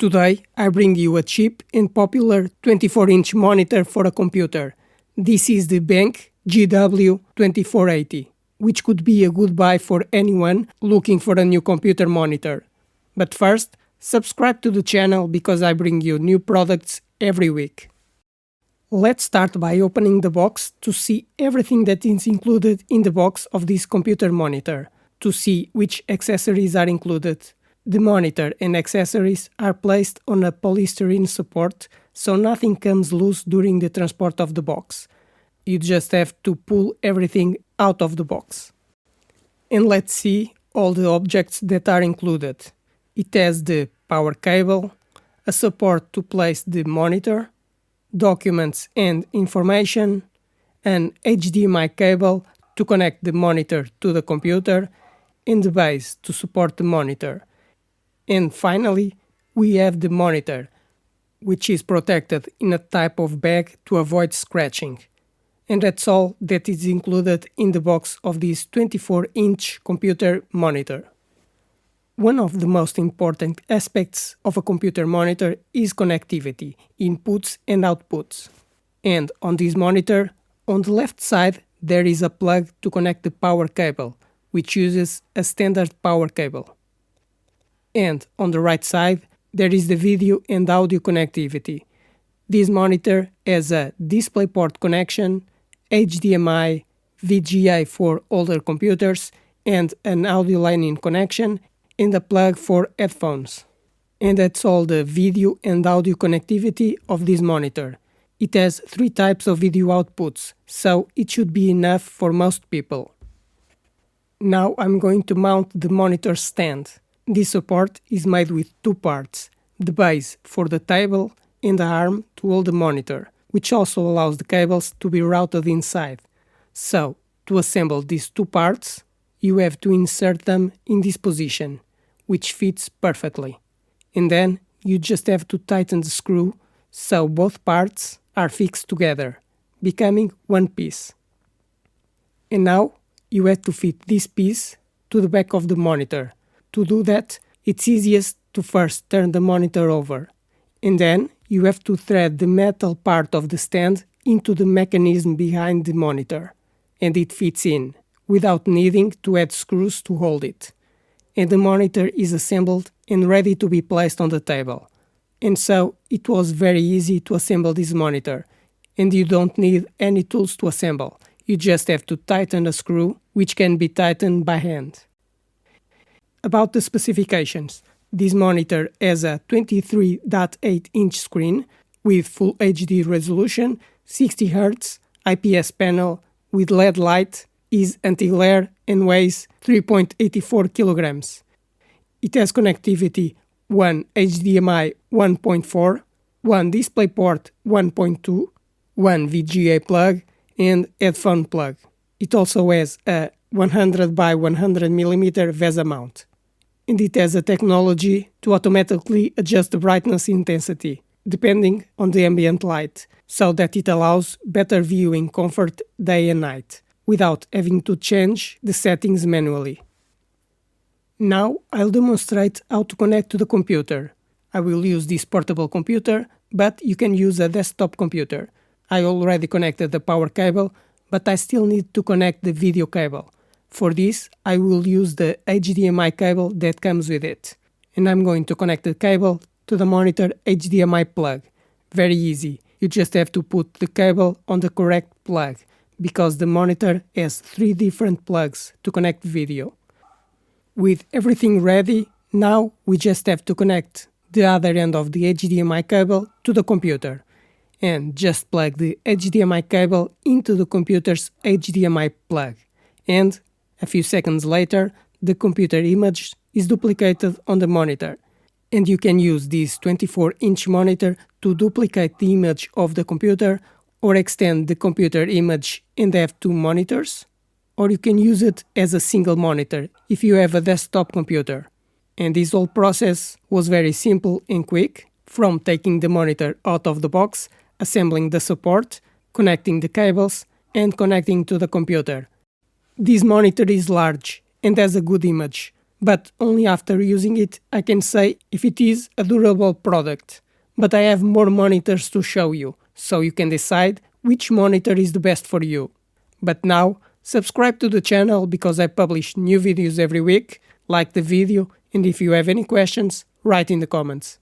Today I bring you a cheap and popular 24-inch monitor for a computer. This is the BENQ GW2480, which could be a good buy for anyone looking for a new computer monitor. But first, subscribe to the channel because I bring you new products every week. Let's start by opening the box to see everything that is included in the box of this computer monitor, to see which accessories are included. The monitor and accessories are placed on a polystyrene support, so nothing comes loose during the transport of the box. You just have to pull everything out of the box. And let's see all the objects that are included. It has the power cable, a support to place the monitor, documents and information, an HDMI cable to connect the monitor to the computer, and the base to support the monitor. And finally, we have the monitor, which is protected in a type of bag to avoid scratching. And that's all that is included in the box of this 24-inch computer monitor. One of the most important aspects of a computer monitor is connectivity, inputs and outputs. And on this monitor, on the left side, there is a plug to connect the power cable, which uses a standard power cable. And on the right side, there is the video and audio connectivity. This monitor has a DisplayPort connection, HDMI, VGA for older computers, and an audio line-in connection, and a plug for headphones. And that's all the video and audio connectivity of this monitor. It has 3 types of video outputs, so it should be enough for most people. Now I'm going to mount the monitor stand. This support is made with 2 parts, the base for the table and the arm to hold the monitor, which also allows the cables to be routed inside. So, to assemble these 2 parts, you have to insert them in this position, which fits perfectly. And then you just have to tighten the screw so both parts are fixed together, becoming one piece. And now you have to fit this piece to the back of the monitor. To do that, it's easiest to first turn the monitor over, and then you have to thread the metal part of the stand into the mechanism behind the monitor, and it fits in, without needing to add screws to hold it. And the monitor is assembled and ready to be placed on the table. And so it was very easy to assemble this monitor, and you don't need any tools to assemble. You just have to tighten a screw, which can be tightened by hand. About the specifications, this monitor has a 23.8-inch screen with Full HD resolution, 60 Hz, IPS panel with LED light, is anti-glare and weighs 3.84 kilograms. It has connectivity 1 HDMI 1.4, 1 DisplayPort 1.2, 1 VGA plug and headphone plug. It also has a 100 by 100 mm VESA mount. And it has a technology to automatically adjust the brightness intensity, depending on the ambient light, so that it allows better viewing comfort day and night, without having to change the settings manually. Now I'll demonstrate how to connect to the computer. I will use this portable computer, but you can use a desktop computer. I already connected the power cable, but I still need to connect the video cable. For this, I will use the HDMI cable that comes with it. And I'm going to connect the cable to the monitor HDMI plug. Very easy. You just have to put the cable on the correct plug, because the monitor has 3 different plugs to connect video. With everything ready, now we just have to connect the other end of the HDMI cable to the computer. And just plug the HDMI cable into the computer's HDMI plug. And a few seconds later, the computer image is duplicated on the monitor. And you can use this 24-inch monitor to duplicate the image of the computer, or extend the computer image and have 2 monitors. Or you can use it as a single monitor if you have a desktop computer. And this whole process was very simple and quick, from taking the monitor out of the box, assembling the support, connecting the cables, and connecting to the computer. This monitor is large and has a good image, but only after using it I can say if it is a durable product. But I have more monitors to show you, so you can decide which monitor is the best for you. But now, subscribe to the channel because I publish new videos every week, like the video, and if you have any questions, write in the comments.